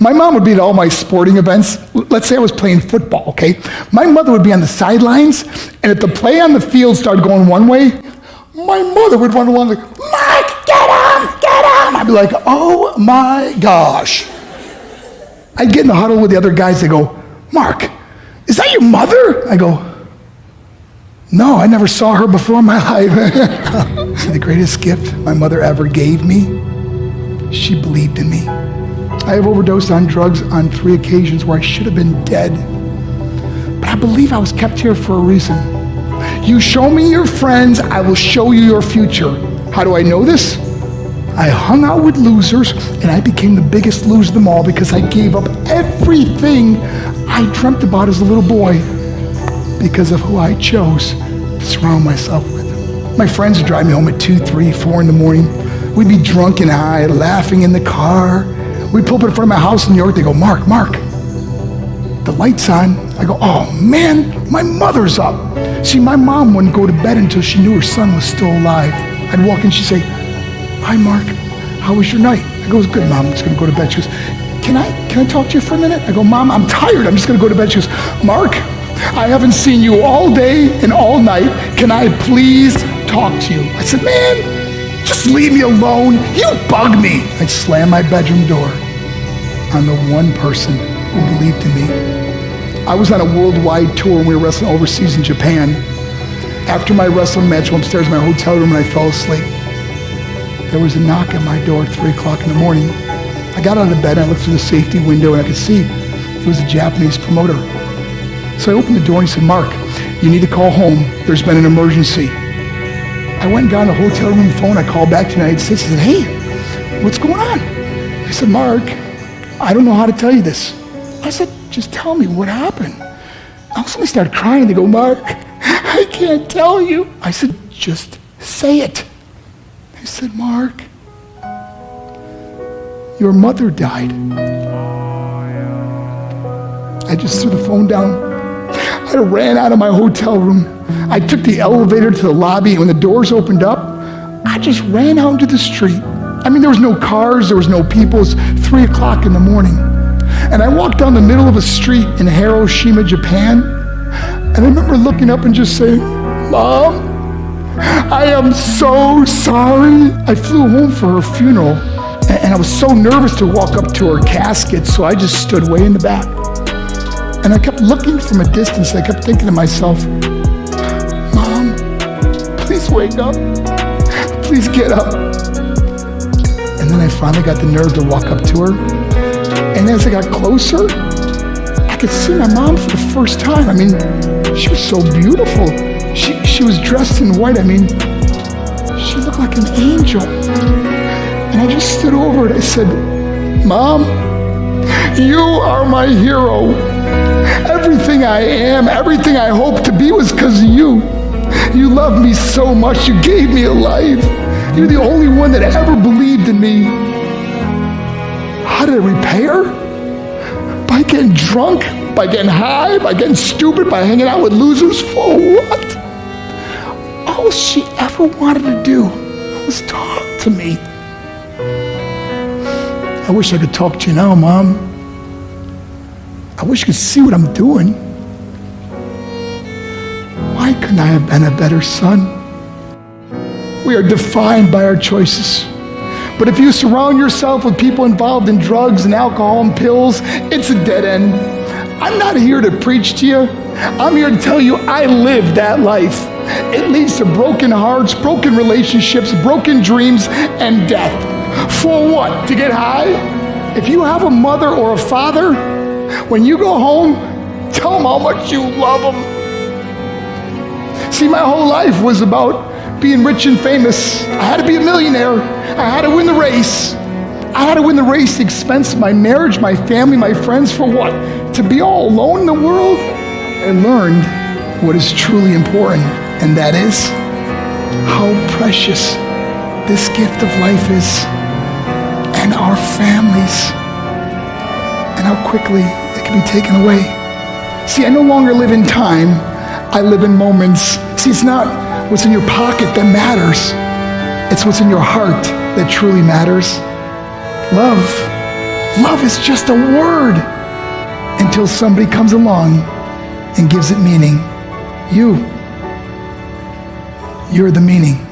My mom would be at all my sporting events. Let's say I was playing football, okay? My mother would be on the sidelines, and if the play on the field started going one way, my mother would run along like, Mark, get him, get him! I'd be like, oh my gosh. I'd get in the huddle with the other guys. They go, Mark, is that your mother? I go, no, I never saw her before in my life. The greatest gift my mother ever gave me, she believed in me. I have overdosed on drugs on 3 occasions where I should have been dead. But I believe I was kept here for a reason. You show me your friends, I will show you your future. How do I know this? I hung out with losers, and I became the biggest loser of them all because I gave up everything I dreamt about as a little boy because of who I chose to surround myself with. My friends would drive me home at 2, 3, 4 in the morning. We'd be drunk and high, laughing in the car. We'd pull up in front of my house in New York. They go, Mark, the light's on. I go, oh man, my mother's up. See, my mom wouldn't go to bed until she knew her son was still alive. I'd walk in, she'd say, hi, Mark, how was your night? I go, it was good, Mom, I'm just gonna go to bed. She goes, can I talk to you for a minute? I go, Mom, I'm tired, I'm just gonna go to bed. She goes, Mark, I haven't seen you all day and all night. Can I please talk to you? I said, man, just leave me alone. You bug me. I'd slam my bedroom door on the one person who believed in me. I was on a worldwide tour when we were wrestling overseas in Japan. After my wrestling match, I went upstairs in my hotel room and I fell asleep. There was a knock at my door at 3 o'clock in the morning. I got out of bed, I looked through the safety window, and I could see it was a Japanese promoter. So I opened the door and he said, Mark, you need to call home. There's been an emergency. I went and got on the hotel room phone. I called back to the United States. I said, hey, what's going on? He said, Mark, I don't know how to tell you this. I said, just tell me what happened. All of a sudden they started crying. They go, Mark, I can't tell you. I said, just say it. He said, Mark, your mother died. I just threw the phone down. I ran out of my hotel room. I took the elevator to the lobby, and when the doors opened up, I just ran out into the street. I mean, there was no cars, there was no people. It was 3 o'clock in the morning. And I walked down the middle of a street in Hiroshima, Japan, and I remember looking up and just saying, Mom, I am so sorry. I flew home for her funeral, and I was so nervous to walk up to her casket, so I just stood way in the back. And I kept looking from a distance. I kept thinking to myself, Mom, please wake up. Please get up. And then I finally got the nerve to walk up to her. And as I got closer, I could see my mom for the first time. I mean, she was so beautiful. She was dressed in white. I mean, she looked like an angel. And I just stood over it. I said, Mom, you are my hero. Everything I am, everything I hope to be was because of you. You loved me so much. You gave me a life. You're the only one that ever believed in me. How did I repay her? By getting drunk, by getting high, by getting stupid, by hanging out with losers. For what? All she ever wanted to do was talk to me. I wish I could talk to you now, Mom. I wish you could see what I'm doing. Why couldn't I have been a better son? We are defined by our choices. But if you surround yourself with people involved in drugs and alcohol and pills, it's a dead end. I'm not here to preach to you. I'm here to tell you I lived that life. It leads to broken hearts, broken relationships, broken dreams, and death. For what? To get high? If you have a mother or a father, when you go home, tell them how much you love them. See, my whole life was about being rich and famous. I had to be a millionaire. I had to win the race. I had to win the race at the expense of my marriage, my family, my friends. For what? To be all alone in the world? I learned what is truly important, and that is how precious this gift of life is, and our families, and how quickly it can be taken away. See, I no longer live in time. I live in moments. See, it's not what's in your pocket that matters. It's what's in your heart that truly matters. Love Love is just a word until somebody comes along and gives it meaning. You're the meaning.